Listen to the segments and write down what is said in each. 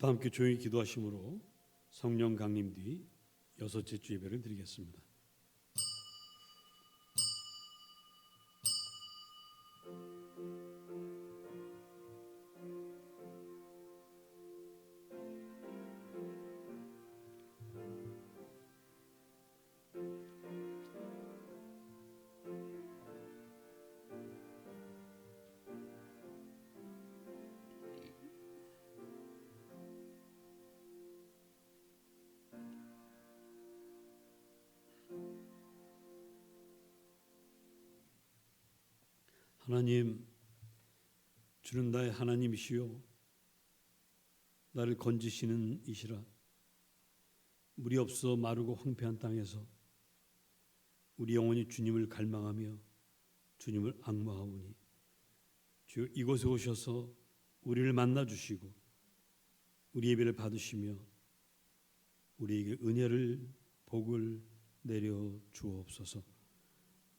다 함께 조용히 기도하심으로 성령 강림 뒤 여섯째 주 예배를 드리겠습니다. 하나님, 주는 나의 하나님이시요 나를 건지시는 이시라. 물이 없어 마르고 황폐한 땅에서 우리 영혼이 주님을 갈망하며 주님을 앙망하오니 주여 이곳에 오셔서 우리를 만나 주시고 우리 예배를 받으시며 우리에게 은혜를 복을 내려 주옵소서.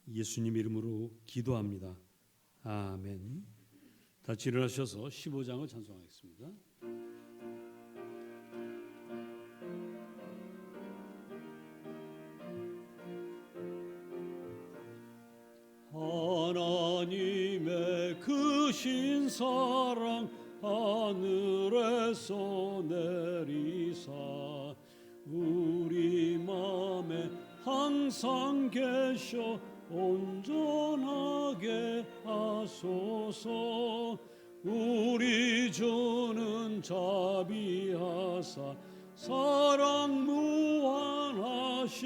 예수님 이름으로 기도합니다. 아멘. 다시 일어나셔서 15장을 찬송하겠습니다. 하나님의 크신 사랑 하늘에서 내리사 우리 맘에 항상 계셔 온전하게 하소서. 우리 주는 자비하사 사랑 무한하시니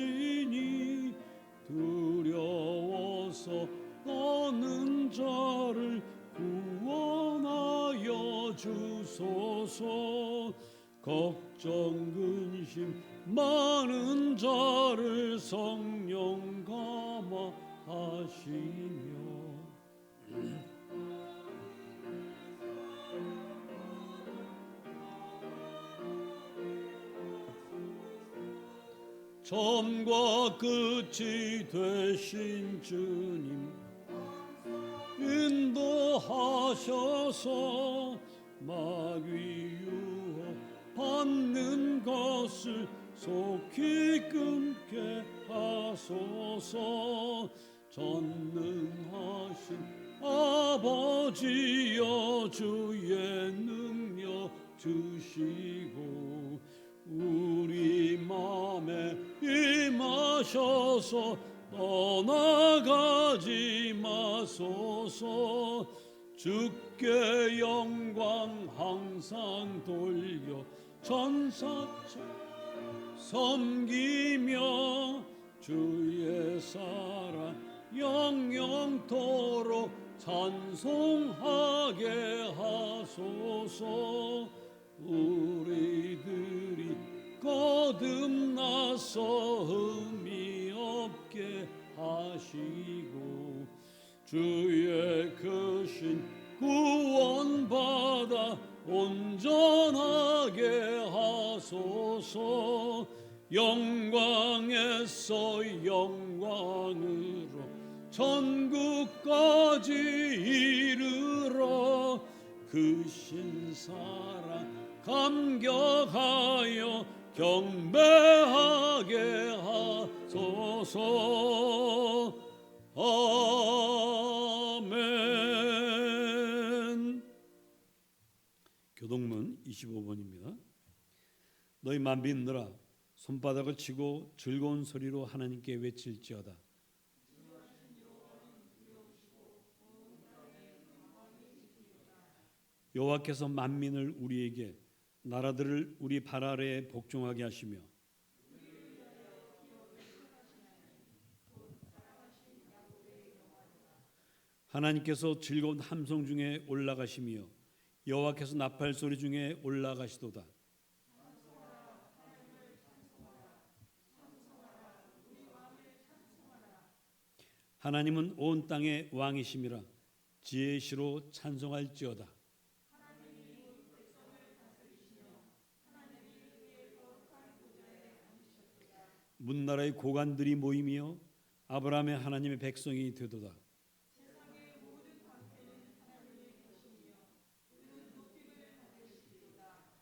두려워서 떠는 자를 구원하여 주소서. 걱정 근심 많은 자를 성령 감화하시며 처음과 끝이 되신 주님 인도하셔서 마귀 유혹 받는 것을 속히 끊게 하소서. 전능하신 아버지여 주의 능력 주시고 우리 맘에 임하셔서 떠나가지 마소서. 주께 영광 항상 돌려 천사처 섬기며 주의 사랑 영영토록 찬송하게 하소서. 우리들이 거듭나서 흠이 없게 하시고 주의 크신 구원받아 온전하게 하소서. 영광에서 영광으로 천국까지 이르러 그 신사랑 감격하여 경배하게 하소서. 아멘. 교동문 25번입니다. 너희 만민들아 손바닥을 치고 즐거운 소리로 하나님께 외칠지어다. 여호와께서 만민을 우리에게 나라들을 우리 발 아래에 복종하게 하시며 하나님께서 즐거운 함성 중에 올라가시며 여호와께서 나팔 소리 중에 올라가시도다. 하나님은 온 땅의 왕이심이라 지혜의 시로 찬송할지어다. 문나라의 고관들이 모이며 아브라함의 하나님의 백성이 되도다.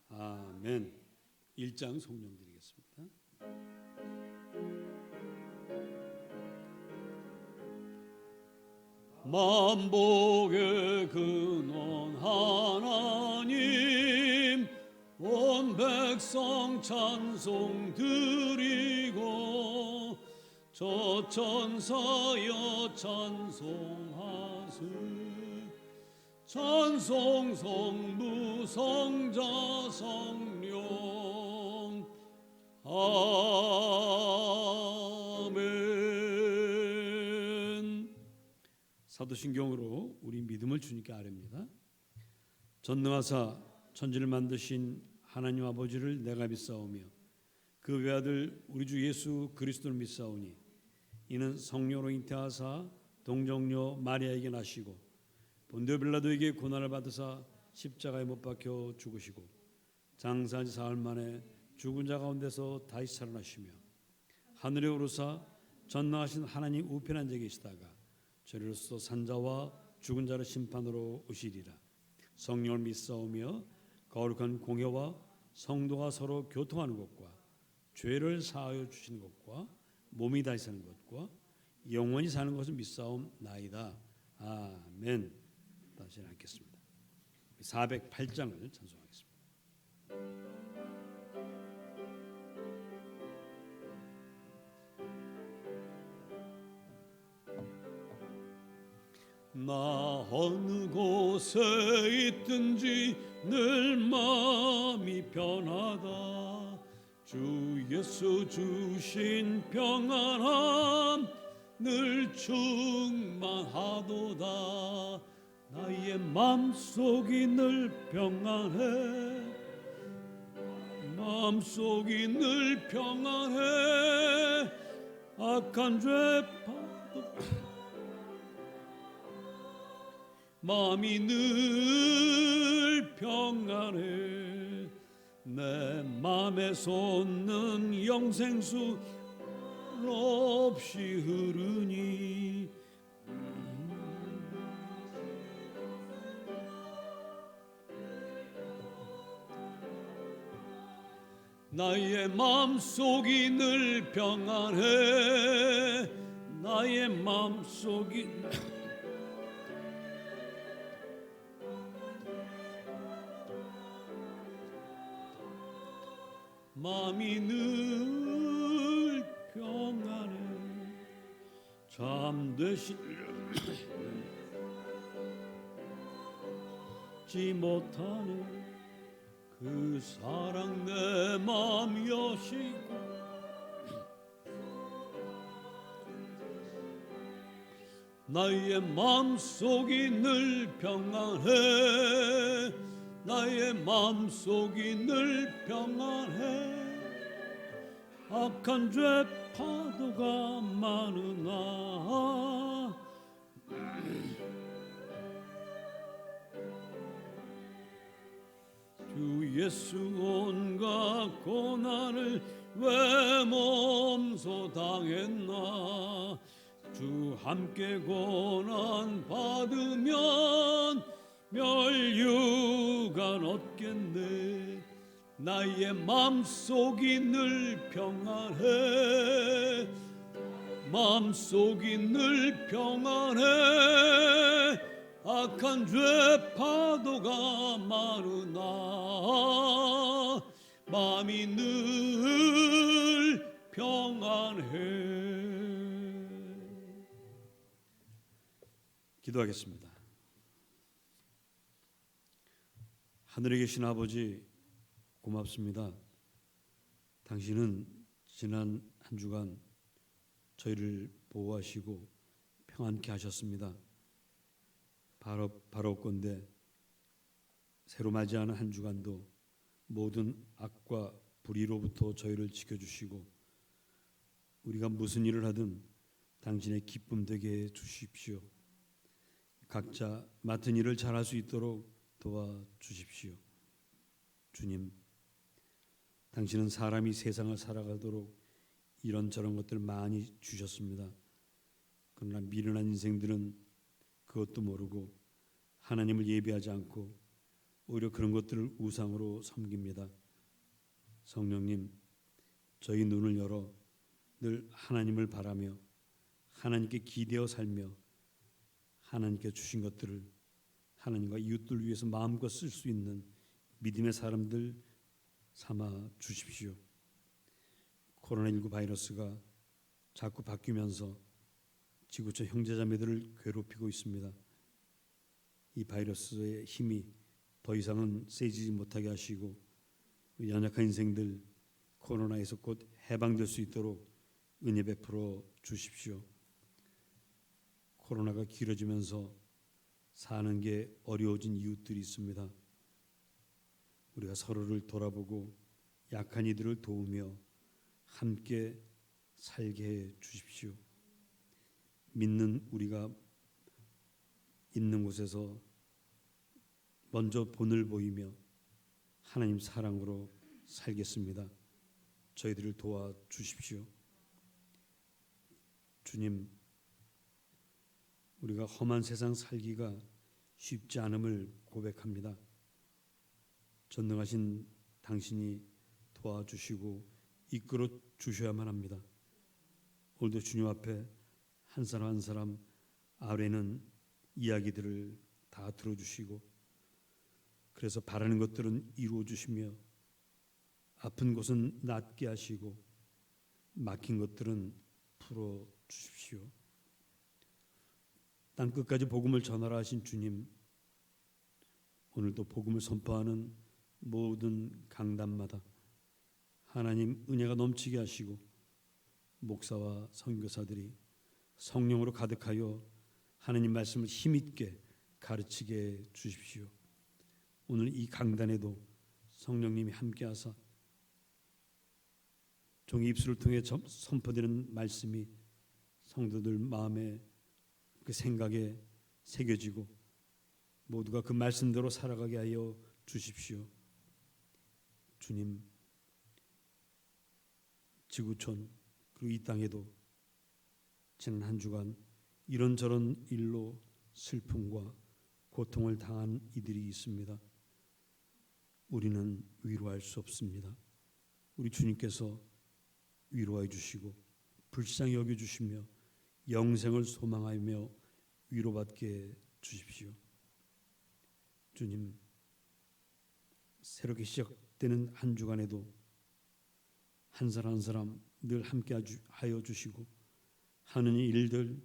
아멘. 아멘. 1장 성령 드리겠습니다. 만복의 근원 하나님, 온 백성 찬송 드리고 저 천사여 찬송하세. 찬송 성부 성자 성령 아멘. 사도신경으로 우리 믿음을 주님께 아뢰입니다. 전능하사 천지를 만드신 하나님 아버지를 내가 믿사오며 그 외아들 우리 주 예수 그리스도를 믿사오니 이는 성령으로 잉태하사 동정녀 마리아에게 나시고 본디오 빌라도에게 고난을 받으사 십자가에 못 박혀 죽으시고 장사한 지 사흘 만에 죽은 자 가운데서 다시 살아나시며 하늘에 오르사 전능하신 하나님 우편에 앉아 계시다가 저리로서 산자와 죽은 자를 심판으로 오시리라. 성령을 믿사오며 거룩한 공회와 성도가 서로 교통하는 것과 죄를 사하여 주시는 것과 몸이 다시 사는 것과 영원히 사는 것을 믿사옵나이다. 아멘. 다시 읽겠습니다. 408장을 찬송하겠습니다. 나 어느 곳에 있든지 늘 마음이 편하다. 주 예수 주신 평안함 늘 충만하도다. 나의 마음속이 늘 평안해. 마음속이 늘 평안해. 악한 죄 파도 마음이 늘 평안해. 내 맘에 솟는 영생수 없이 흐르니 나의 맘속이 늘 평안해. 나의 맘속이 마음이 늘 평안해. 잠드시지 못하네. 그 사랑 내 마음 여시고 나의 마음속이 늘 평안해. 나의 마음속이 늘 평안해. 악한 죄 파도가 많으나 주 예수 온갖 고난을 왜 몸소 당했나. 주 함께 고난 받으면 멸류관 얻겠네. 나의 마음속이 늘 평안해. 마음속이 늘 평안해. 악한 죄 파도가 많으나 마음이 늘 평안해. 기도하겠습니다. 하늘에 계신 아버지 고맙습니다. 당신은 지난 한 주간 저희를 보호하시고 평안케 하셨습니다. 바라옵건대 새로 맞이하는 한 주간도 모든 악과 불의로부터 저희를 지켜주시고 우리가 무슨 일을 하든 당신의 기쁨 되게 해 주십시오. 각자 맡은 일을 잘할 수 있도록 도와주십시오. 주님, 당신은 사람이 세상을 살아가도록 이런저런 것들 많이 주셨습니다. 그러나 미련한 인생들은 그것도 모르고 하나님을 예배하지 않고 오히려 그런 것들을 우상으로 섬깁니다. 성령님, 저희 눈을 열어 늘 하나님을 바라며 하나님께 기대어 살며 하나님께 주신 것들을 하나님과 이웃들 위해서 마음껏 쓸 수 있는 믿음의 사람들 삼아 주십시오. 코로나19 바이러스가 자꾸 바뀌면서 지구촌 형제자매들을 괴롭히고 있습니다. 이 바이러스의 힘이 더 이상은 세지지 못하게 하시고 연약한 인생들 코로나에서 곧 해방될 수 있도록 은혜 베풀어 주십시오. 코로나가 길어지면서 사는 게 어려워진 이웃들이 있습니다. 우리가 서로를 돌아보고 약한 이들을 도우며 함께 살게 해 주십시오. 믿는 우리가 있는 곳에서 먼저 본을 보이며 하나님 사랑으로 살겠습니다. 저희들을 도와 주십시오. 주님, 우리가 험한 세상 살기가 쉽지 않음을 고백합니다. 전능하신 당신이 도와주시고 이끌어 주셔야만 합니다. 오늘도 주님 앞에 한 사람 한 사람 아뢰는 이야기들을 다 들어주시고 그래서 바라는 것들은 이루어 주시며 아픈 곳은 낫게 하시고 막힌 것들은 풀어 주십시오. 땅 끝까지 복음을 전하라 하신 주님, 오늘도 복음을 선포하는 모든 강단마다 하나님 은혜가 넘치게 하시고 목사와 선교사들이 성령으로 가득하여 하나님 말씀을 힘있게 가르치게 주십시오. 오늘 이 강단에도 성령님이 함께하사 종의 입술을 통해 선포되는 말씀이 성도들 마음에 그 생각에 새겨지고 모두가 그 말씀대로 살아가게 하여 주십시오. 주님, 지구촌 그리고 이 땅에도 지난 한 주간 이런저런 일로 슬픔과 고통을 당한 이들이 있습니다. 우리는 위로할 수 없습니다. 우리 주님께서 위로해 주시고 불쌍히 여겨 주시며 영생을 소망하며 위로받게 주십시오. 주님, 새롭게 시작되는 한 주간에도 한 사람 한 사람 늘 함께 하여 주시고 하는 일들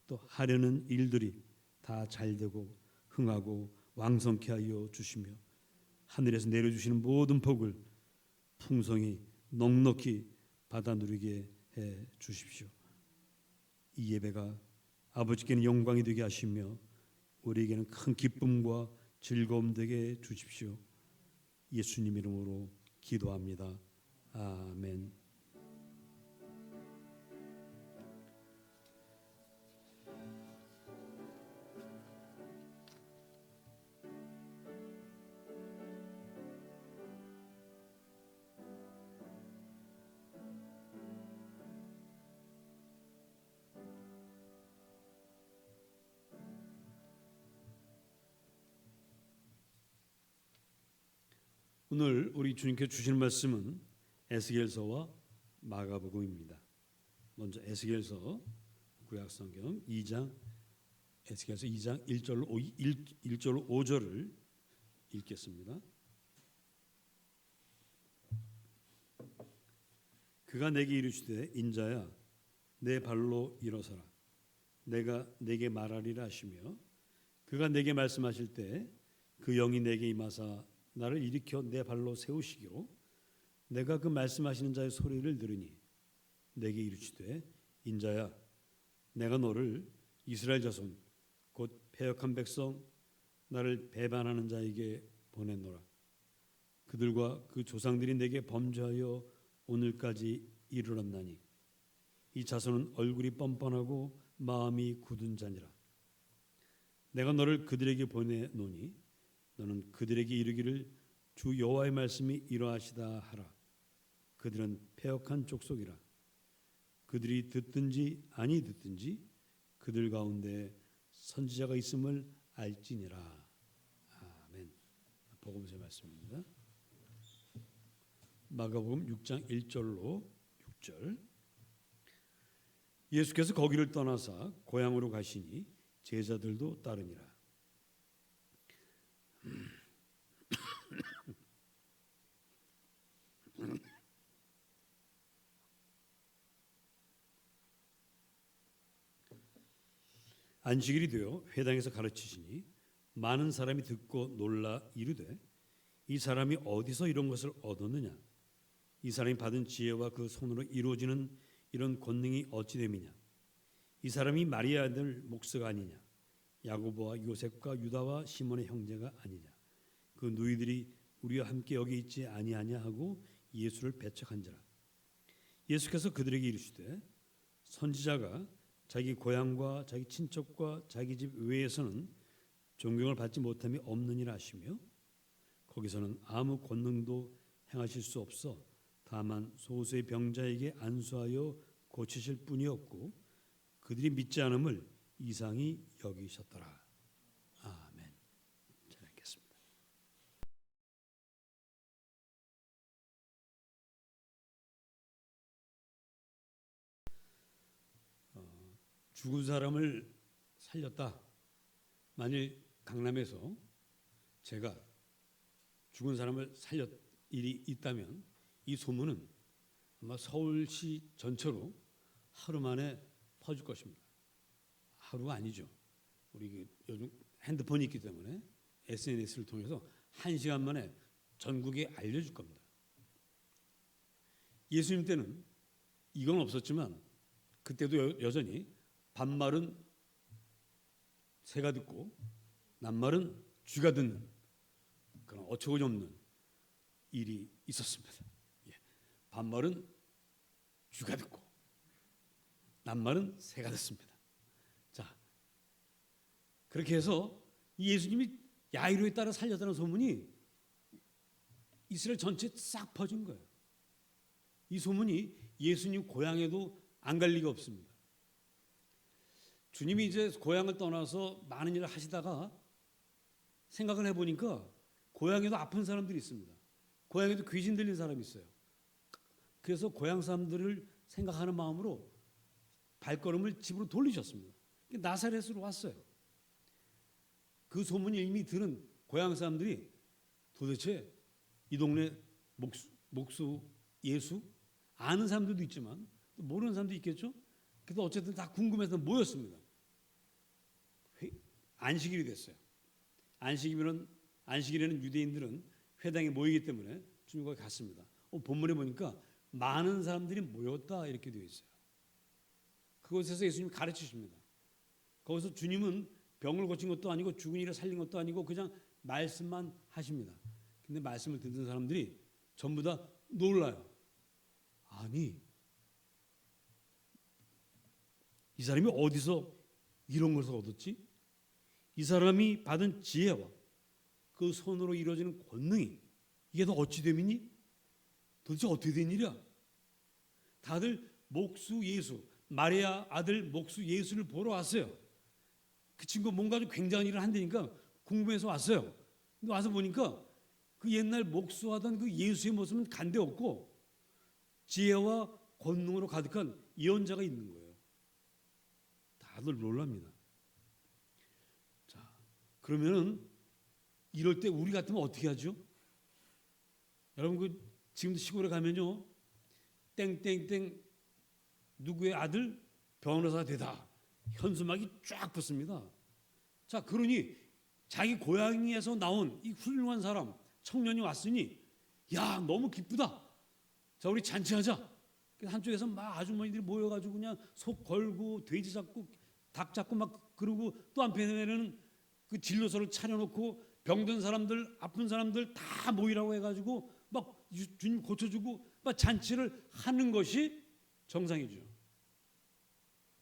또 하려는 일들이 다 잘되고 흥하고 왕성케 하여 주시며 하늘에서 내려주시는 모든 복을 풍성히 넉넉히 받아 누리게 해 주십시오. 이 예배가 아버지께는 영광이 되게 하시며 우리에게는 큰 기쁨과 즐거움 되게 해 주십시오. 예수님 이름으로 기도합니다. 아멘. 오늘 우리 주님께 주시는 말씀은 에스겔서와 마가복음입니다. 먼저 에스겔서 구약성경 2장 에스겔서 2장 1절로 5절을 읽겠습니다. 그가 내게 이르시되 인자야 내 발로 일어서라 내가 내게 말하리라 하시며 그가 내게 말씀하실 때 그 영이 내게 임하사 나를 일으켜 내 발로 세우시기로 내가 그 말씀하시는 자의 소리를 들으니 내게 이르시되 인자야 내가 너를 이스라엘 자손 곧 패역한 백성 나를 배반하는 자에게 보내노라. 그들과 그 조상들이 내게 범죄하여 오늘까지 이르렀나니 이 자손은 얼굴이 뻔뻔하고 마음이 굳은 자니라. 내가 너를 그들에게 보내노니 너는 그들에게 이르기를 주 여호와의 말씀이 이러하시다 하라. 그들은 패역한 족속이라. 그들이 듣든지 아니 듣든지 그들 가운데 선지자가 있음을 알지니라. 아멘. 복음서의 말씀입니다. 마가복음 6장 1절로 6절. 예수께서 거기를 떠나사 고향으로 가시니 제자들도 따르니라. 안식일이 되어 회당에서 가르치시니 많은 사람이 듣고 놀라 이르되 이 사람이 어디서 이런 것을 얻었느냐? 이 사람이 받은 지혜와 그 손으로 이루어지는 이런 권능이 어찌 됨이냐? 이 사람이 마리아 아들 목수가 아니냐? 야고보와 요셉과 유다와 시몬의 형제가 아니냐? 그 누이들이 우리와 함께 여기 있지 아니하냐 하고 예수를 배척한지라. 예수께서 그들에게 이르시되 선지자가 자기 고향과 자기 친척과 자기 집 외에서는 존경을 받지 못함이 없느니라 하시며 거기서는 아무 권능도 행하실 수 없어 다만 소수의 병자에게 안수하여 고치실 뿐이었고 그들이 믿지 않음을 이상히 여기셨더라. 아멘. 잘 읽겠습니다. 죽은 사람을 살렸다. 만일 강남에서 제가 죽은 사람을 살렸 일이 있다면 이 소문은 아마 서울시 전체로 하루 만에 퍼질 것입니다. 하루가 아니죠. 우리 요즘 핸드폰이 있기 때문에 SNS를 통해서 1시간 만에 전국에 알려줄 겁니다. 예수님 때는 이건 없었지만 그때도 여전히 반말은 새가 듣고 낱말은 쥐가 듣는 그런 어처구니 없는 일이 있었습니다. 반말은 쥐가 듣고 낱말은 새가 듣습니다. 자, 그렇게 해서 예수님이 야이로에 따라 살렸다는 소문이 이스라엘 전체에 싹 퍼진 거예요. 이 소문이 예수님 고향에도 안 갈 리가 없습니다. 주님이 이제 고향을 떠나서 많은 일을 하시다가 생각을 해보니까 고향에도 아픈 사람들이 있습니다. 고향에도 귀신 들린 사람이 있어요. 그래서 고향 사람들을 생각하는 마음으로 발걸음을 집으로 돌리셨습니다. 나사렛으로 왔어요. 그 소문이 이미 들은 고향 사람들이 도대체 이 동네 목수 예수 아는 사람들도 있지만 모르는 사람도 있겠죠. 그래서 어쨌든 다 궁금해서 모였습니다. 안식일이 됐어요. 안식일에는 유대인들은 회당에 모이기 때문에 주님 거기 갔습니다. 본문에 보니까 많은 사람들이 모였다 이렇게 되어 있어요. 그곳에서 예수님이 가르치십니다. 거기서 주님은 병을 고친 것도 아니고 죽은 이를 살린 것도 아니고 그냥 말씀만 하십니다. 근데 말씀을 듣는 사람들이 전부 다 놀라요. 아니, 이 사람이 어디서 이런 것을 얻었지? 이 사람이 받은 지혜와 그 손으로 이루어지는 권능이 이게 다 어찌 됨이니? 도대체 어떻게 된 일이야? 다들 목수 예수, 마리아 아들 목수 예수를 보러 왔어요. 그 친구 뭔가 좀 굉장한 일을 한다니까 궁금해서 왔어요. 근데 와서 보니까 그 옛날 목수하던 그 예수의 모습은 간데 없고 지혜와 권능으로 가득한 예언자가 있는 거예요. 다들 놀랍니다. 자, 그러면은 이럴 때 우리 같으면 어떻게 하죠? 여러분 그 지금도 시골에 가면요, 땡땡땡 누구의 아들 변호사가 되다 현수막이 쫙 붙습니다. 자, 그러니 자기 고향에서 나온 이 훌륭한 사람 청년이 왔으니 야 너무 기쁘다. 자, 우리 잔치하자. 그래서 한쪽에서 막 아주머니들이 모여가지고 그냥 속 걸고 돼지 잡고 닭 잡고 막 그러고 또 한편에는 그 진료소를 차려놓고 병든 사람들 아픈 사람들 다 모이라고 해가지고 막 주님 고쳐주고 막 잔치를 하는 것이 정상이죠.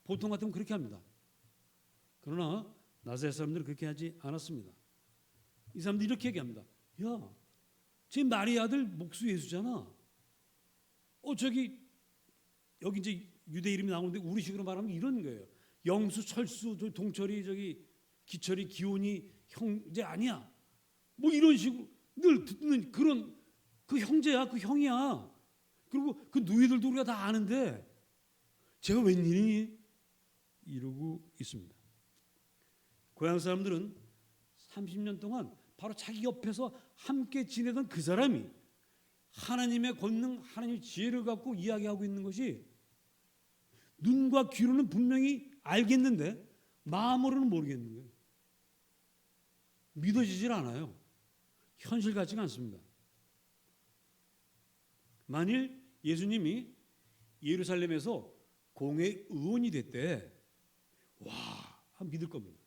보통 같으면 그렇게 합니다. 그러나 나사렛 사람들은 그렇게 하지 않았습니다. 이 사람들이 이렇게 얘기합니다. 야, 제 마리아 아들 목수 예수잖아. 저기 여기 이제 유대 이름이 나오는데 우리식으로 말하면 이런 거예요. 영수, 철수, 동철이, 저기 기철이, 기온이 형제 아니야. 뭐 이런 식으로 늘 듣는 그런 그 형제야, 그 형이야. 그리고 그 누이들도 우리가 다 아는데 제가 웬일이니? 이러고 있습니다. 고향 사람들은 30년 동안 바로 자기 옆에서 함께 지내던 그 사람이 하나님의 권능, 하나님의 지혜를 갖고 이야기하고 있는 것이 눈과 귀로는 분명히 알겠는데 마음으로는 모르겠는 거예요. 믿어지질 않아요. 현실 같지가 않습니다. 만일 예수님이 예루살렘에서 공회 의원이 됐대, 와, 믿을 겁니다.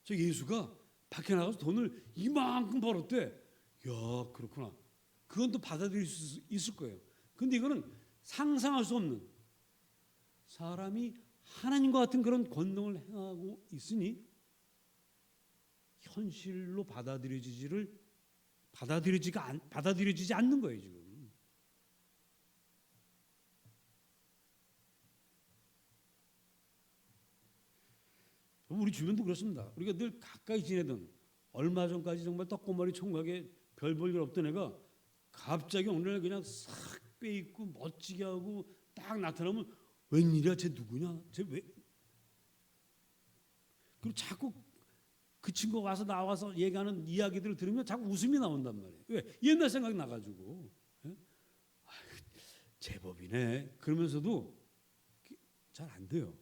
저 예수가 밖에 나가서 돈을 이만큼 벌었대. 야, 그렇구나. 그건 또 받아들일 수 있을 거예요. 근데 이거는 상상할 수 없는, 사람이 하나님과 같은 그런 권능을 행하고 있으니 현실로 받아들여지지 않는 거예요, 지금. 우리 주변도 그렇습니다. 우리가 늘 가까이 지내던, 얼마 전까지 정말 떡고머리 총각에 별 볼 일 없던 애가 갑자기 오늘 그냥 싹 빼입고 멋지게 하고 딱 나타나면 웬일이야, 쟤 누구냐, 쟤 왜? 그리고 자꾸 그 친구가 나와서 얘기하는 이야기들을 들으면 자꾸 웃음이 나온단 말이에요. 왜? 옛날 생각이 나가지고. 제법이네. 그러면서도 잘 안 돼요.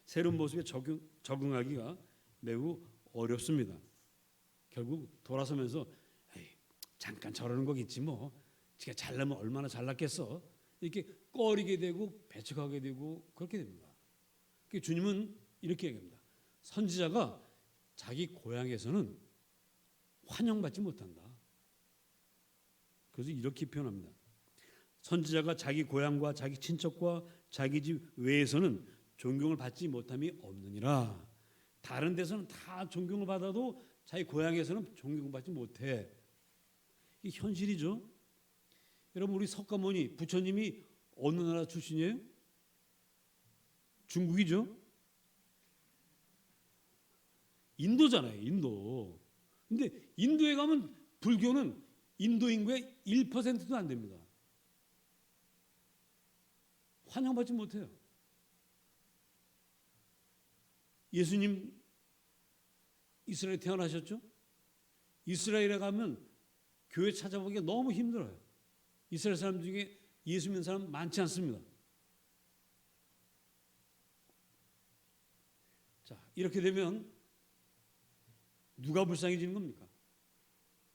새로운 모습에 적응하기가 매우 어렵습니다. 결국 돌아서면서 에이, 잠깐 저러는 거겠지 뭐. 지가 잘나면 얼마나 잘났겠어. 이렇게 꺼리게 되고 배척하게 되고 그렇게 됩니다. 주님은 이렇게 얘기합니다. 선지자가 자기 고향에서는 환영받지 못한다. 그래서 이렇게 표현합니다. 선지자가 자기 고향과 자기 친척과 자기 집 외에서는 존경을 받지 못함이 없느니라. 다른 데서는 다 존경을 받아도 자기 고향에서는 존경을 받지 못해. 이게 현실이죠. 여러분, 우리 석가모니 부처님이 어느 나라 출신이에요? 중국이죠. 인도잖아요, 인도. 근데 인도에 가면 불교는 인도 인구의 1%도 안 됩니다. 환영받지 못해요. 예수님 이스라엘에 태어나셨죠? 이스라엘에 가면 교회 찾아보기가 너무 힘들어요. 이스라엘 사람 중에 예수 믿는 사람 많지 않습니다. 자, 이렇게 되면 누가 불쌍해지는 겁니까?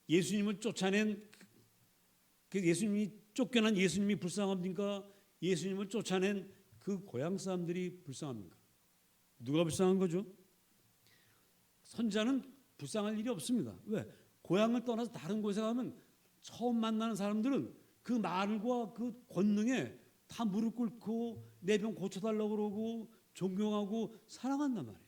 예수님을 쫓아낸 예수님이 쫓겨난 예수님이 불쌍합니까? 예수님을 쫓아낸 그 고향 사람들이 불쌍합니까? 누가 불쌍한 거죠? 선지자는 불쌍할 일이 없습니다. 왜? 고향을 떠나서 다른 곳에 가면 처음 만나는 사람들은 그 말과 그 권능에 다 무릎 꿇고 내 병 고쳐달라고 그러고 존경하고 사랑한단 말이에요.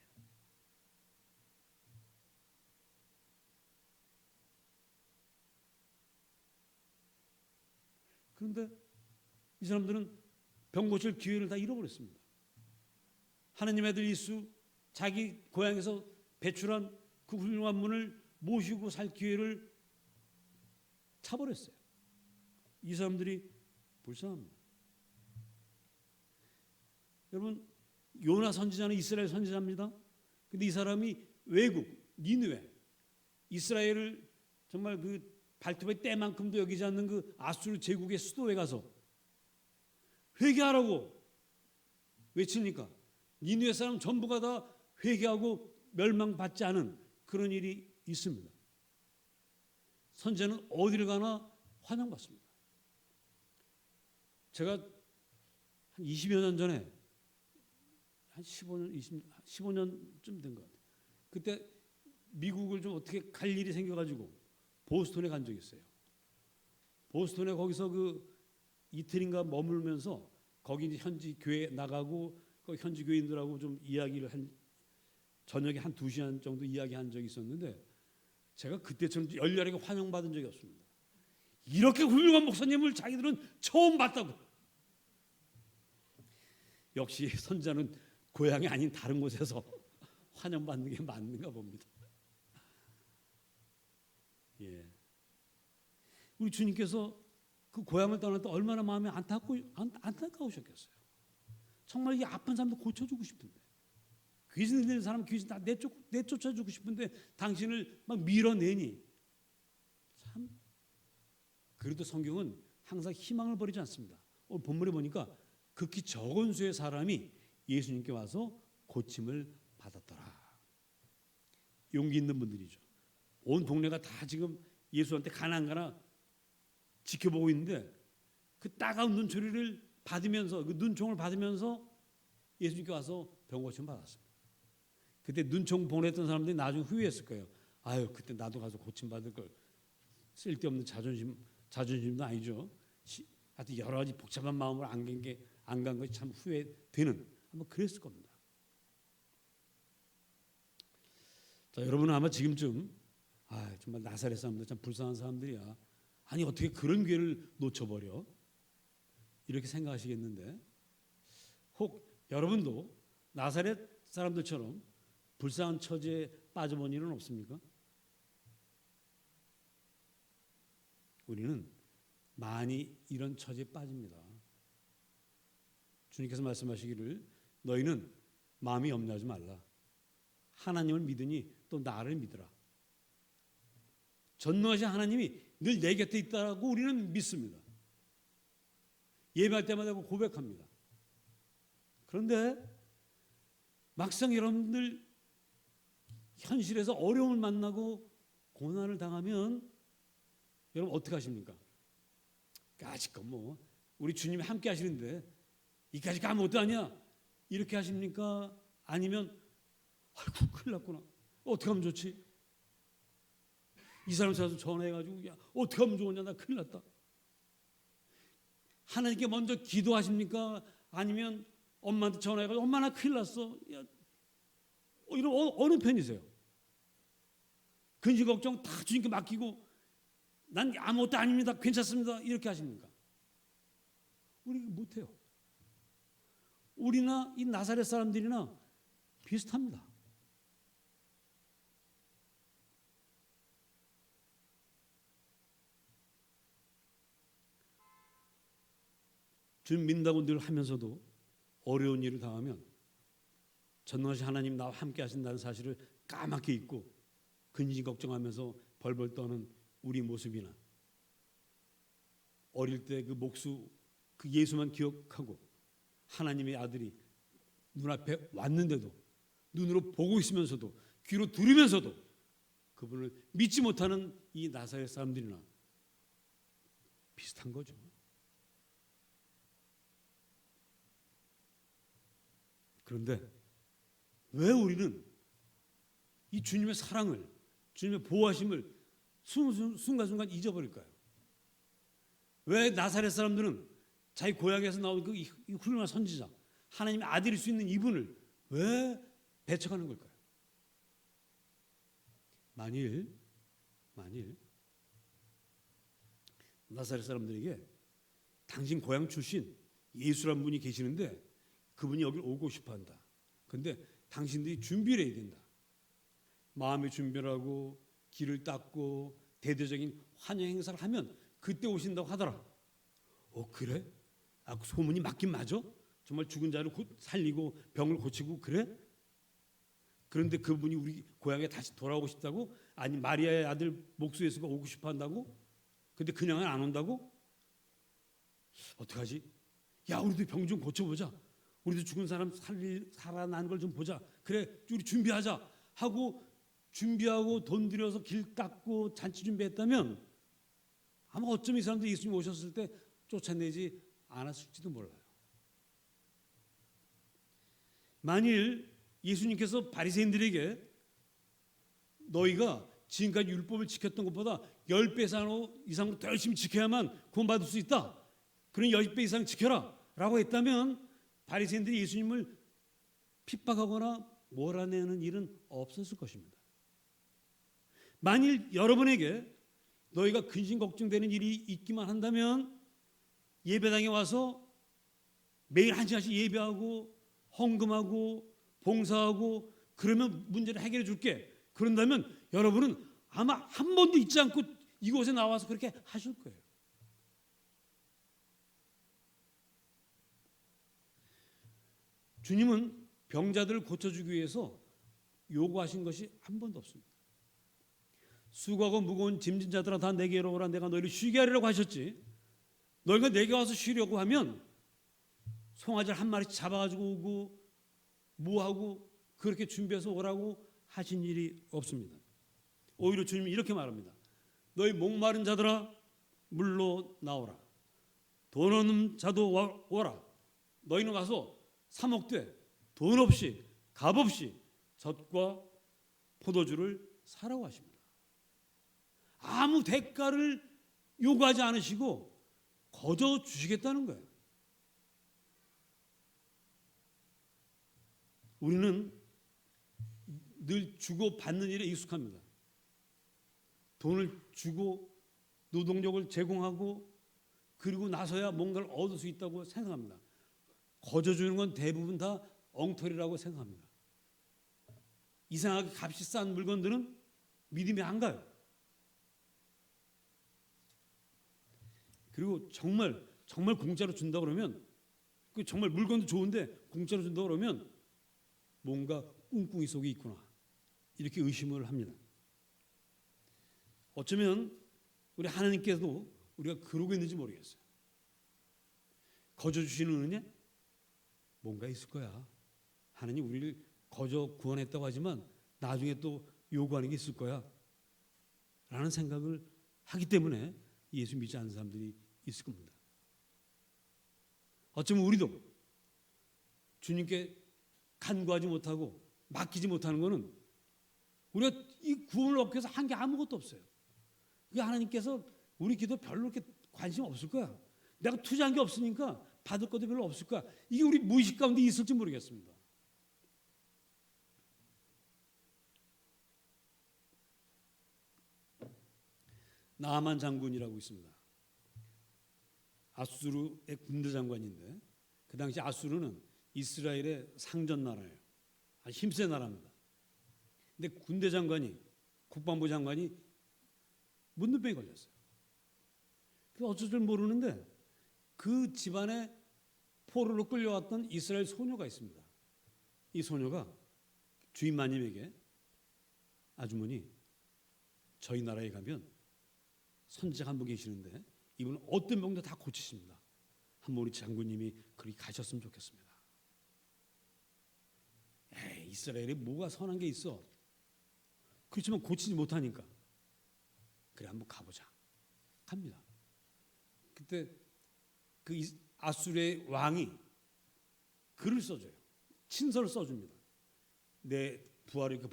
그런데 이 사람들은 병 고칠 기회를 다 잃어버렸습니다. 하나님의 아들 예수, 자기 고향에서 배출한 그 훌륭한 분을 모시고 살 기회를 차버렸어요. 이 사람들이 불쌍합니다. 여러분, 요나 선지자는 이스라엘 선지자입니다. 근데 이 사람이 외국 니느웨, 이스라엘을 정말 그 발톱의 때만큼도 여기지 않는 그 아수르 제국의 수도에 가서 회개하라고 외치니까 니느웨 사람 전부가 다 회개하고 멸망받지 않은 그런 일이 있습니다. 선지자는 어디를 가나 환영받습니다. 제가 한 20여 년 전에 한 15년쯤 된 것 같아요. 그때 미국을 좀 어떻게 갈 일이 생겨가지고 보스턴에 간 적이 있어요. 보스턴에 거기서 그 이틀인가 머물면서 거기 이제 현지 교회 나가고 그 현지 교인들하고 좀 이야기를 저녁에 한 2시간 정도 이야기한 적이 있었는데 제가 그때처럼 열렬하게 환영받은 적이 없습니다. 이렇게 훌륭한 목사님을 자기들은 처음 봤다고. 역시 선자는 고향이 아닌 다른 곳에서 환영받는 게 맞는가 봅니다. 예. 우리 주님께서 그 고향을 떠날 때 얼마나 마음이 안타까우셨겠어요. 정말 이 아픈 사람도 고쳐주고 싶은데, 귀신 들린 사람 귀신 다 내쫓아주고 싶은데 당신을 막 밀어내니. 참. 그래도 성경은 항상 희망을 버리지 않습니다. 오늘 본문에 보니까 극히 적은 수의 사람이 예수님께 와서 고침을 받았더라. 용기 있는 분들이죠. 온 동네가 다 지금 예수한테 가나 지켜보고 있는데 그 따가운 눈초리를 받으면서, 그 눈총을 받으면서 예수님께 와서 병 고침 받았습니다. 그때 눈총 보냈던 사람들이 나중에 후회했을 거예요. 아유, 그때 나도 가서 고침 받을 걸. 쓸데없는 자존심도 아니죠. 하여튼 여러 가지 복잡한 마음으로 안 간 것이 참 후회되는, 아마 그랬을 겁니다. 자, 여러분은 아마 지금쯤 정말 나사렛 사람들 참 불쌍한 사람들이야. 아니 어떻게 그런 기회를 놓쳐버려? 이렇게 생각하시겠는데, 혹 여러분도 나사렛 사람들처럼 불쌍한 처지에 빠져본 일은 없습니까? 우리는 많이 이런 처지에 빠집니다. 주님께서 말씀하시기를 너희는 마음이 염려하지 말라. 하나님을 믿으니 또 나를 믿으라. 전능하신 하나님이 늘 내 곁에 있다고 우리는 믿습니다. 예배할 때마다 고백합니다. 그런데 막상 여러분들 현실에서 어려움을 만나고 고난을 당하면 여러분 어떻게 하십니까? 아직껏 뭐 우리 주님이 함께 하시는데 이까지 가면 어떡하냐? 이렇게 하십니까? 아니면 아이고 큰일 났구나. 어떻게 하면 좋지? 이 사람 찾아서 전화해가지고 야 어떻게 하면 좋으냐? 나 큰일 났다. 하나님께 먼저 기도하십니까? 아니면 엄마한테 전화해가지고 엄마 나 큰일 났어. 야, 이런 어느 편이세요? 근심 걱정 다 주님께 맡기고 난 아무것도 아닙니다. 괜찮습니다. 이렇게 하십니까? 우리 못해요. 우리나 이 나사렛 사람들이나 비슷합니다. 주님 믿는다고 늘 하면서도 어려운 일을 당하면 전능하신 하나님 나와 함께 하신다는 사실을 까맣게 잊고 근심 걱정하면서 벌벌 떠는 우리 모습이나, 어릴 때 그 목수 그 예수만 기억하고 하나님의 아들이 눈앞에 왔는데도 눈으로 보고 있으면서도 귀로 들으면서도 그분을 믿지 못하는 이 나사렛 사람들이나 비슷한 거죠. 그런데 왜 우리는 이 주님의 사랑을, 주님의 보호하심을 순간순간 잊어버릴까요? 왜 나사렛 사람들은 자기 고향에서 나온 그 훌륭한 선지자, 하나님의 아들일 수 있는 이분을 왜 배척하는 걸까요? 만일 나사렛 사람들에게 당신 고향 출신 예수란 분이 계시는데 그분이 여기 오고 싶어 한다. 그런데 당신들이 준비를 해야 된다. 마음의 준비를 하고 길을 닦고 대대적인 환영 행사를 하면 그때 오신다고 하더라. 그래? 소문이 맞긴 맞아? 정말 죽은 자를 살리고 병을 고치고 그래? 그런데 그분이 우리 고향에 다시 돌아오고 싶다고? 아니 마리아의 아들 목수 예수가 오고 싶어 한다고? 근데 그냥은 안 온다고? 어떡하지? 야 우리도 병 좀 고쳐보자. 우리도 죽은 사람 살아난 걸 좀 보자. 그래 우리 준비하자 하고 준비하고 돈 들여서 길 닦고 잔치 준비했다면 아마 어쩜 이 사람들이 예수님 오셨을 때 쫓아내지 않았을지도 몰라요. 만일 예수님께서 바리새인들에게 너희가 지금까지 율법을 지켰던 것보다 10배 이상으로 더 열심히 지켜야만 구원받을 수 있다. 그런 10배 이상 지켜라 라고 했다면 바리새인들이 예수님을 핍박하거나 몰아내는 일은 없었을 것입니다. 만일 여러분에게 너희가 근심 걱정되는 일이 있기만 한다면 예배당에 와서 매일 1시간씩 예배하고 헌금하고 봉사하고 그러면 문제를 해결해 줄게. 그런다면 여러분은 아마 한 번도 잊지 않고 이곳에 나와서 그렇게 하실 거예요. 주님은 병자들을 고쳐주기 위해서 요구하신 것이 한 번도 없습니다. 수고하고 무거운 짐진 자들아 다 내게로 오라 내가 너희를 쉬게 하리라고 하셨지. 너희가 내게 와서 쉬려고 하면 송아지를 한 마리씩 잡아가지고 오고 뭐하고 그렇게 준비해서 오라고 하신 일이 없습니다. 오히려 주님이 이렇게 말합니다. 너희 목마른 자들아 물로 나오라. 돈 없는 자도 오라. 너희는 가서 사 먹되 돈 없이 값 없이 젖과 포도주를 사라고 하십니다. 아무 대가를 요구하지 않으시고 거저 주시겠다는 거예요. 우리는 늘 주고 받는 일에 익숙합니다. 돈을 주고 노동력을 제공하고 그리고 나서야 뭔가를 얻을 수 있다고 생각합니다. 거저 주는 건 대부분 다 엉터리라고 생각합니다. 이상하게 값이 싼 물건들은 믿음이 안 가요. 그리고 정말 공짜로 준다 그러면 정말 물건도 좋은데 공짜로 준다 그러면 뭔가 꿍꿍이 속에 있구나 이렇게 의심을 합니다. 어쩌면 우리 하나님께서도 우리가 그러고 있는지 모르겠어요. 거저 주시는 은혜 뭔가 있을 거야. 하나님 우리를 거저 구원했다고 하지만 나중에 또 요구하는 게 있을 거야 라는 생각을 하기 때문에 예수 믿지 않는 사람들이 있을 겁니다. 어쩌면 우리도 주님께 간구하지 못하고 맡기지 못하는 것은 우리가 이 구원을 얻기 위해서 한 게 아무것도 없어요. 그게 하나님께서 우리 기도 별로 그렇게 관심 없을 거야. 내가 투자한 게 없으니까 받을 것도 별로 없을 거야. 이게 우리 무의식 가운데 있을지 모르겠습니다. 나아만 장군이라고 있습니다. 아수르의 군대 장관인데 그 당시 아수르는 이스라엘의 상전 나라예요. 힘센 나라입니다. 근데 군대 장관이 국방부 장관이 문둥병에 걸렸어요. 그 어쩔 줄 모르는데 그 집안에 포로로 끌려왔던 이스라엘 소녀가 있습니다. 이 소녀가 주인 마님에게 아주머니 저희 나라에 가면 선지자 한 분 계시는데 이분은 어떤 병도 다 고치십니다. 한번 우리 장군님이 그리 가셨으면 좋겠습니다. 에이, 이스라엘에 뭐가 선한 게 있어? 그렇지만 고치지 못하니까 그래 한번 가보자. 갑니다. 그때 그 아수르의 왕이 글을 써줘요. 친서를 써줍니다. 내 부하를 이렇게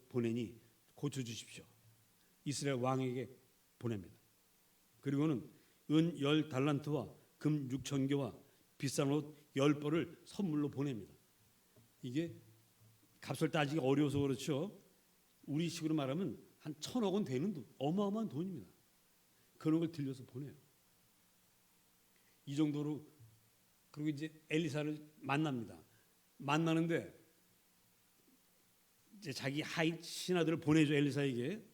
보내니 고쳐주십시오. 이스라엘 왕에게 보냅니다. 그리고는 은 10달란트와 금 6,000개와 비싼 옷 10벌을 선물로 보냅니다. 이게 값을 따지기 어려워서 그렇죠. 우리식으로 말하면 한 1,000억 원 되는 돈, 어마어마한 돈입니다. 그런 걸 들려서 보내요. 이 정도로. 그리고 이제 엘리사를 만납니다. 만나는데 이제 자기 하인 신하들을 보내줘. 엘리사에게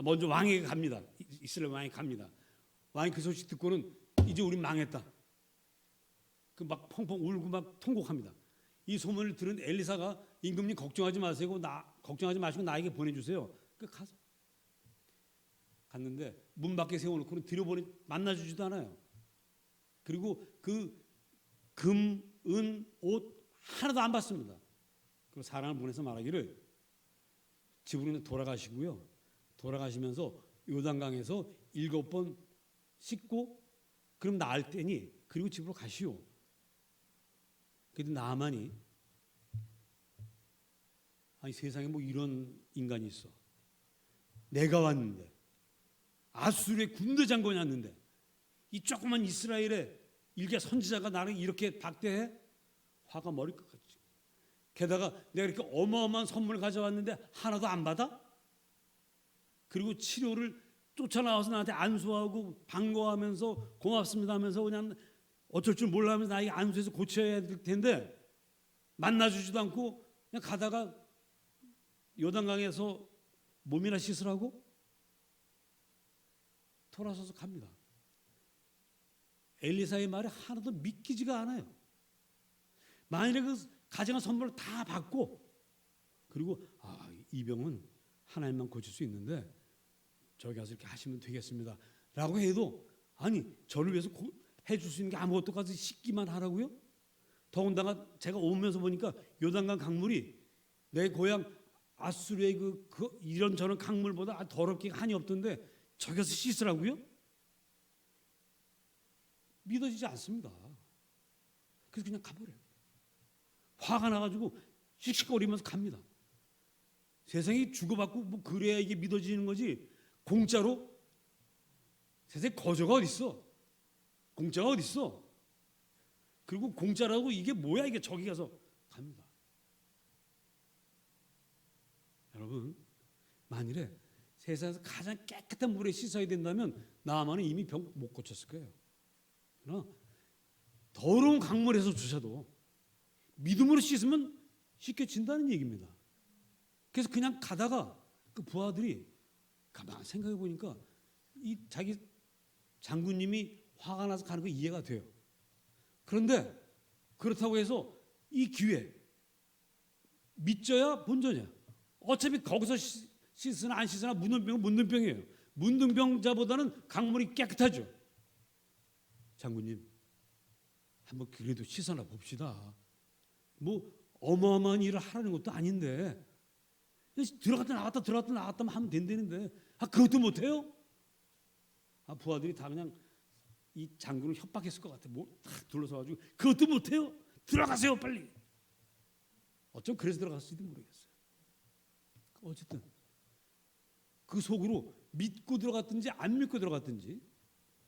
먼저 왕에게 갑니다. 이스라엘 왕에게 갑니다. 왕이 그 소식 듣고는 이제 우리 망했다. 그 막 펑펑 울고 막 통곡합니다. 이 소문을 들은 엘리사가 임금님 걱정하지 마시고 나에게 보내주세요. 그 가서 갔는데 문 밖에 세워놓고는 들여보니 만나주지도 않아요. 그리고 그 금, 은, 옷 하나도 안 받습니다. 그리고 사람을 보내서 말하기를 집으로 돌아가시고요. 돌아가시면서 요단강에서 7번 씻고 그럼 나을 때니 그리고 집으로 가시오. 그래도 나만이 아니 세상에 뭐 이런 인간이 있어. 내가 왔는데 아수르의 군대 장관이 왔는데 이 조그만 이스라엘의 일개 선지자가 나를 이렇게 박대해? 화가 머리 끝까지. 게다가 내가 이렇게 어마어마한 선물을 가져왔는데 하나도 안 받아? 그리고 치료를 쫓아나와서 나한테 안수하고 반가워하면서 고맙습니다 하면서 그냥 어쩔 줄 몰라 하면서 나에게 안수해서 고쳐야 될 텐데 만나주지도 않고 그냥 가다가 요단강에서 몸이나 씻으라고? 돌아서서 갑니다. 엘리사의 말에 하나도 믿기지가 않아요. 만일에 그 가정한 선물을 다 받고 그리고 이 병은 하나님만 고칠 수 있는데 저기 가서 이렇게 하시면 되겠습니다 라고 해도 아니 저를 위해서 해줄 수 있는 게 아무것도 가서 씻기만 하라고요? 더군다나 제가 오면서 보니까 요단강 강물이 내 고향 아수르의 이런저런 강물보다 더럽게 한이 없던데 저기 가서 씻으라고요? 믿어지지 않습니다. 그래서 그냥 가버려요. 화가 나가지고 씩씩거리면서 갑니다. 세상이 주고받고 뭐 그래야 이게 믿어지는 거지 공짜로 세상에 거저가 어딨어. 공짜가 어딨어. 그리고 공짜라고 이게 뭐야 이게 저기 가서 갑니다. 여러분 만일에 세상에서 가장 깨끗한 물에 씻어야 된다면 나만은 이미 병 못 고쳤을 거예요. 그러나 더러운 강물에서 주셔도 믿음으로 씻으면 씻겨진다는 얘기입니다. 그래서 그냥 가다가 그 부하들이 가만히 생각해 보니까 이 자기 장군님이 화가 나서 가는 거 이해가 돼요. 그런데 그렇다고 해서 이 기회 믿져야 본전이야. 어차피 거기서 씻으나 안 씻으나 묻는 병은 묻는 병이에요. 묻는 병자보다는 강물이 깨끗하죠. 장군님 한번 그래도 씻어나 봅시다. 뭐 어마어마한 일을 하라는 것도 아닌데 들어갔다 나갔다 들어갔다 나갔다 하면 된다는데 그것도 못해요? 부하들이 다 그냥 이 장군을 협박했을 것 같아. 뭐 탁 둘러서가지고 그것도 못해요? 들어가세요 빨리. 어쩜 그래서 들어갔을지도 모르겠어요. 어쨌든 그 속으로 믿고 들어갔든지 안 믿고 들어갔든지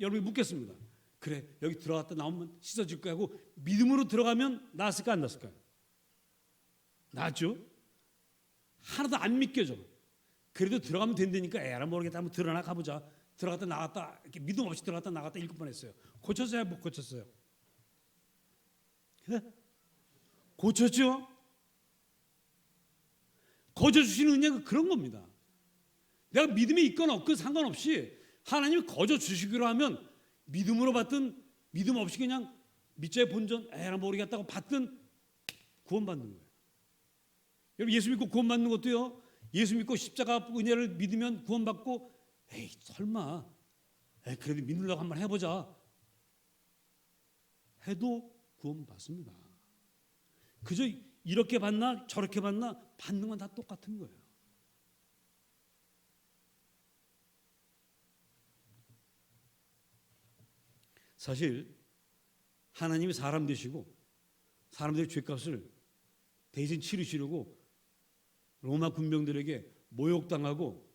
여러분이 묻겠습니다. 그래 여기 들어갔다 나오면 씻어질 거야 하고 믿음으로 들어가면 나았을까 안 나았을까요? 나았죠? 하나도 안 믿겨져. 그래도 들어가면 된다니까 에라 모르겠다 한번 들어나 가보자. 들어갔다 나갔다 이렇게 믿음 없이 들어갔다 나갔다 7번 했어요. 고쳤어요? 못 고쳤어요? 네? 고쳤죠? 거저주시는 은혜가 그런 겁니다. 내가 믿음이 있건 없건 상관없이 하나님이 거저주시기로 하면 믿음으로 받든 믿음 없이 그냥 믿자의 본전 에라 모르겠다고 받든 구원받는 거예요. 여러분 예수 믿고 구원받는 것도요. 예수 믿고 십자가 은혜를 믿으면 구원받고 에이 설마 그래도 믿으려고 한번 해보자 해도 구원받습니다. 그저 이렇게 받나 저렇게 받나 받는 건 다 똑같은 거예요. 사실 하나님이 사람 되시고 사람들의 죄값을 대신 치르시려고 로마 군병들에게 모욕당하고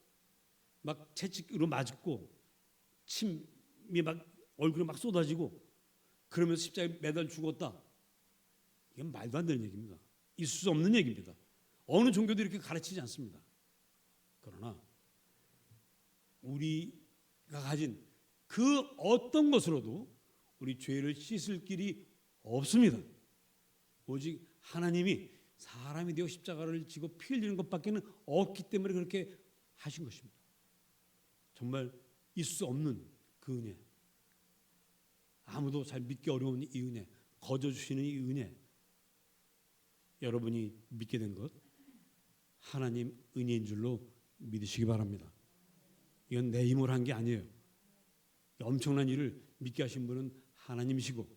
막 채찍으로 맞고 침이 막 얼굴에 막 쏟아지고 그러면서 십자가에 매달 죽었다. 이건 말도 안 되는 얘기입니다. 있을 수 없는 얘기입니다. 어느 종교도 이렇게 가르치지 않습니다. 그러나 우리가 가진 그 어떤 것으로도 우리 죄를 씻을 길이 없습니다. 오직 하나님이 사람이 되어 십자가를 지고 피 흘리는 것밖에는 없기 때문에 그렇게 하신 것입니다. 정말 있을 수 없는 그 은혜, 아무도 잘 믿기 어려운 이 은혜, 거저 주시는 이 은혜, 여러분이 믿게 된 것 하나님 은혜인 줄로 믿으시기 바랍니다. 이건 내 힘으로 한 게 아니에요. 엄청난 일을 믿게 하신 분은 하나님이시고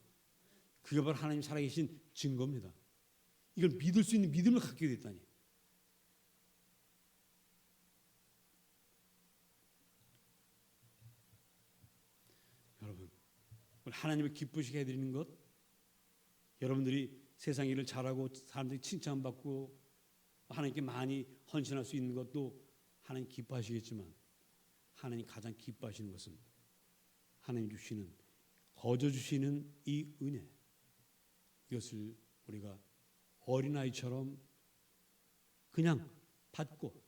그게 바로 하나님 살아계신 증거입니다. 이걸 믿을 수 있는 믿음을 갖게 됐다니. 여러분, 하나님을 기쁘시게 해드리는 것, 여러분들이 세상 일을 잘하고 사람들이 칭찬받고 하나님께 많이 헌신할 수 있는 것도 하나님 기뻐하시겠지만 하나님 가장 기뻐하시는 것은 하나님 주시는 거저 주시는 이 은혜, 이것을 우리가 어린아이처럼 그냥 받고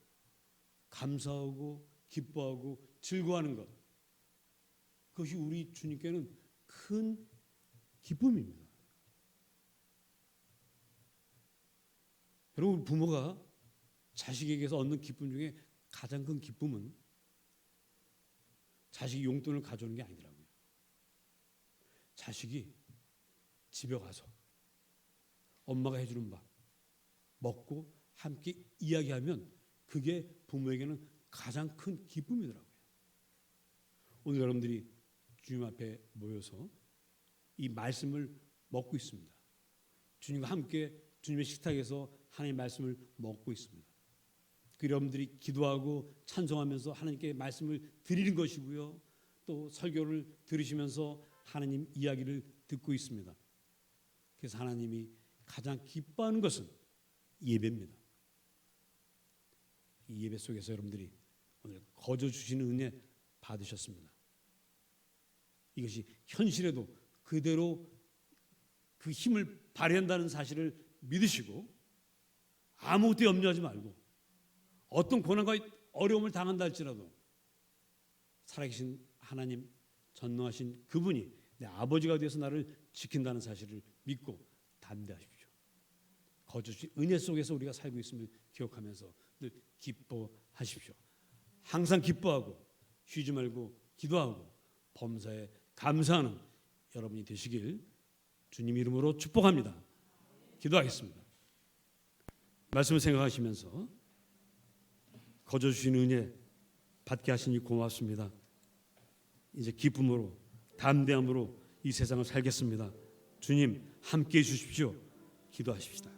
감사하고 기뻐하고 즐거워하는 것, 그것이 우리 주님께는 큰 기쁨입니다. 여러분, 부모가 자식에게서 얻는 기쁨 중에 가장 큰 기쁨은 자식이 용돈을 가져오는 게 아니더라고요. 자식이 집에 가서 엄마가 해주는 밥 먹고 함께 이야기하면 그게 부모에게는 가장 큰 기쁨이더라고요. 오늘 여러분들이 주님 앞에 모여서 이 말씀을 먹고 있습니다. 주님과 함께 주님의 식탁에서 하나님의 말씀을 먹고 있습니다. 그 여러분들이 기도하고 찬송하면서 하나님께 말씀을 드리는 것이고요. 또 설교를 들으시면서 하나님 이야기를 듣고 있습니다. 그래서 하나님이 가장 기뻐하는 것은 예배입니다. 이 예배 속에서 여러분들이 오늘 거저 주시는 은혜 받으셨습니다. 이것이 현실에도 그대로 그 힘을 발휘한다는 사실을 믿으시고 아무것도 염려하지 말고 어떤 고난과 어려움을 당한다 할지라도 살아계신 하나님 전능하신 그분이 내 아버지가 되어서 나를 지킨다는 사실을 믿고 담대하십시오. 거저 주신 은혜 속에서 우리가 살고 있음을 기억하면서 늘 기뻐하십시오. 항상 기뻐하고 쉬지 말고 기도하고 범사에 감사하는 여러분이 되시길 주님 이름으로 축복합니다. 기도하겠습니다. 말씀을 생각하시면서 거저 주신 은혜 받게 하시니 고맙습니다. 이제 기쁨으로 담대함으로 이 세상을 살겠습니다. 주님 함께해 주십시오. 기도하십시다.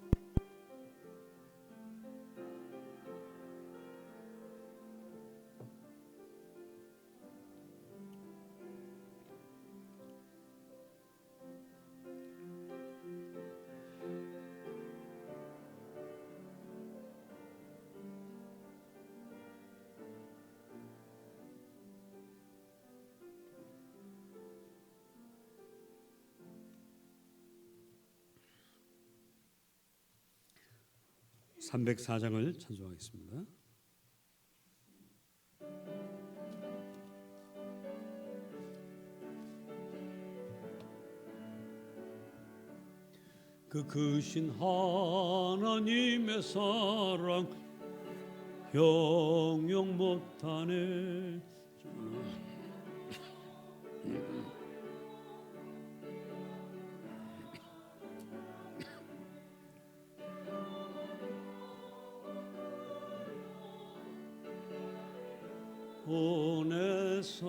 (304장을) 찬송하겠습니다. 그 크신 하나님의 사랑 형용 못하네. 보내사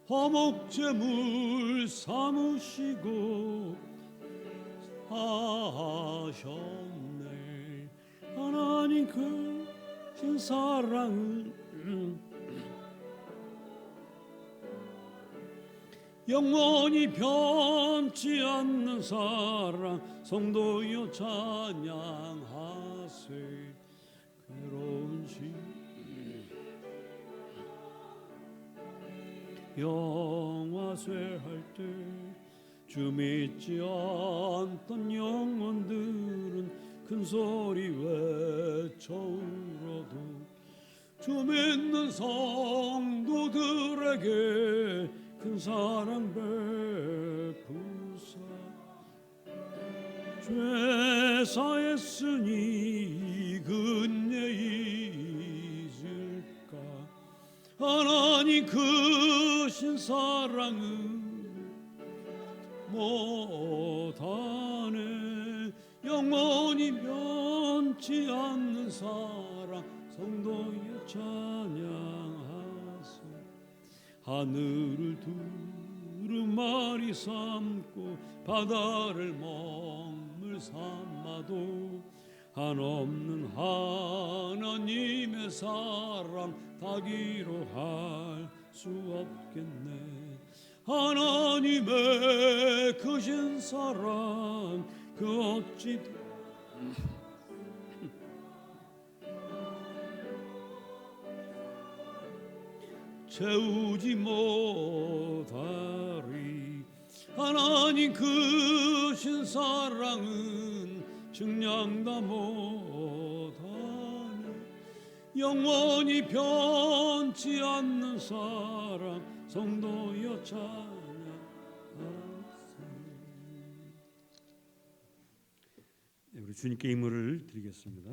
화목제물 삼으시고 하셨네. 하나님 크신 사랑을 영원히 변치 않는 사랑 성도여 찬양하세. 괴로운 시 영화쇠할 때 주 믿지 않던 영혼들은 큰 소리 외쳐 울어도 주 믿는 성도들에게 큰 사랑 베푸사 죄 사했으니 근예 잊을까. 하나님 크신 사랑은 못하네. 영원히 변치 않는 사랑 성도여 찬양하세. 하늘을 두루마리 삼고 바다를 먹물 삼아도 한없는 하나님의 사랑 다기로 할 수 없겠네. 하나님의 크신 사랑 그 어찌 채우지 못하리. 하나님 크신 사랑은 증량다 못하네. 영원히 변치 않는 사랑 성도여 찬양하세. 네, 우리 주님께 인물을 드리겠습니다.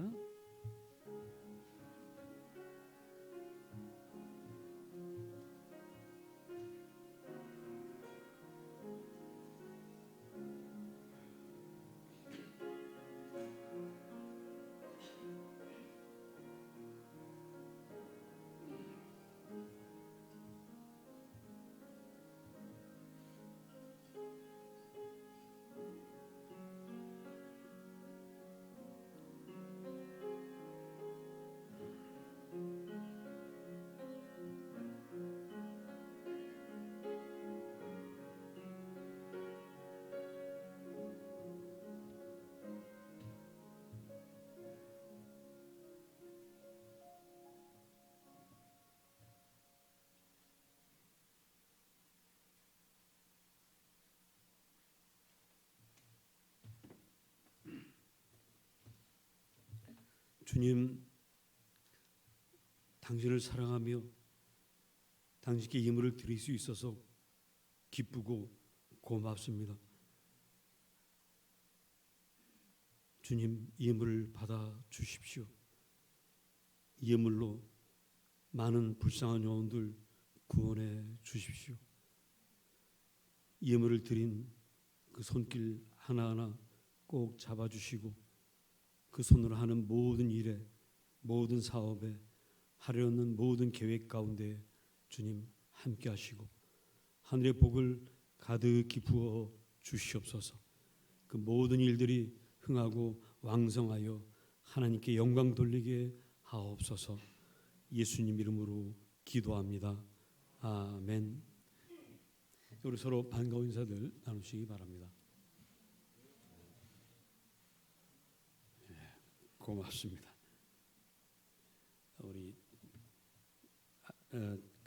주님, 당신을 사랑하며 당신께 예물을 드릴 수 있어서 기쁘고 고맙습니다. 주님, 예물을 받아 주십시오. 예물로 많은 불쌍한 영혼들 구원해 주십시오. 예물을 드린 그 손길 하나하나 꼭 잡아주시고 그 손으로 하는 모든 일에, 모든 사업에, 하려는 모든 계획 가운데 주님 함께 하시고 하늘의 복을 가득히 부어 주시옵소서. 그 모든 일들이 흥하고 왕성하여 하나님께 영광 돌리게 하옵소서. 예수님 이름으로 기도합니다. 아멘. 우리 서로 반가운 인사들 나누시기 바랍니다. 고맙습니다. 우리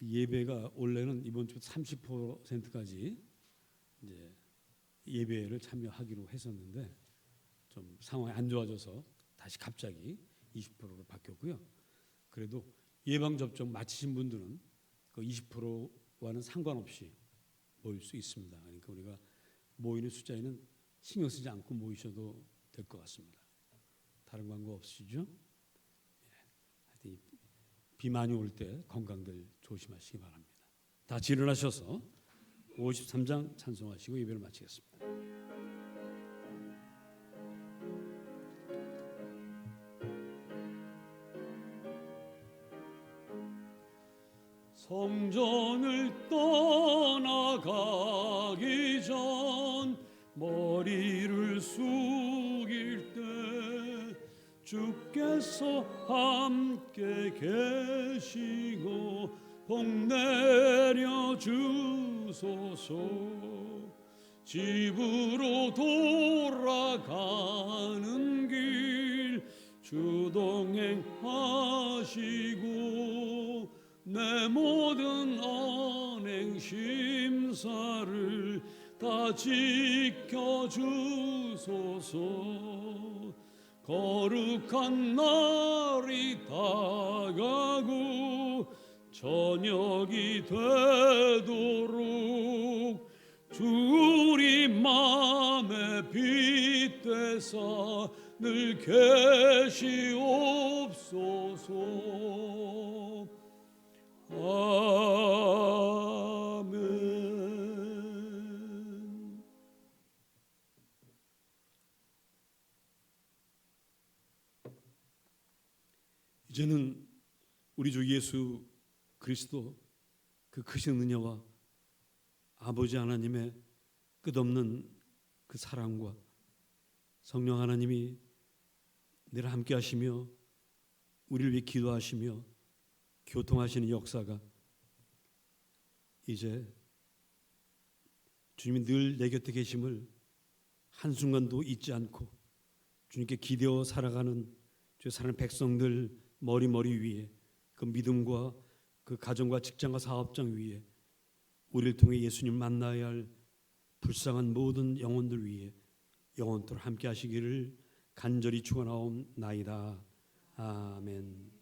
예배가 원래는 이번 주 30%까지 이제 예배를 참여하기로 했었는데 좀 상황이 안 좋아져서 다시 갑자기 20%로 바뀌었고요. 그래도 예방 접종 마치신 분들은 그 20%와는 상관없이 모일 수 있습니다. 그러니까 우리가 모이는 숫자에는 신경 쓰지 않고 모이셔도 될 것 같습니다. 다른 광고 없으시죠? 하여튼 비 많이 올 때 건강들 조심하시기 바랍니다. 다 같이 일어나셔서 53장 찬송하시고 예배를 마치겠습니다. 성전을 떠나가기 전 머리를 숙일 때 주께서 함께 계시고 복 내려 주소서. 집으로 돌아가는 길 주동행하시고 내 모든 언행 심사를 다 지켜주소서. 거룩한 날이 다가고 저녁이 되도록 주 우리 맘에 빛되사 늘 계시옵소서. 아멘. 이제는 우리 주 예수 그리스도 그 크신 은혜와 아버지 하나님의 끝없는 그 사랑과 성령 하나님이 늘 함께 하시며 우리를 위해 기도하시며 교통하시는 역사가 이제 주님이 늘 내 곁에 계심을 한순간도 잊지 않고 주님께 기대어 살아가는 주의 사랑하는 백성들 머리 위에 그 믿음과 그 가정과 직장과 사업장 위에 우리를 통해 예수님 만나야 할 불쌍한 모든 영혼들 위에 영원토록 함께 하시기를 간절히 축원하옵나이다. 아멘.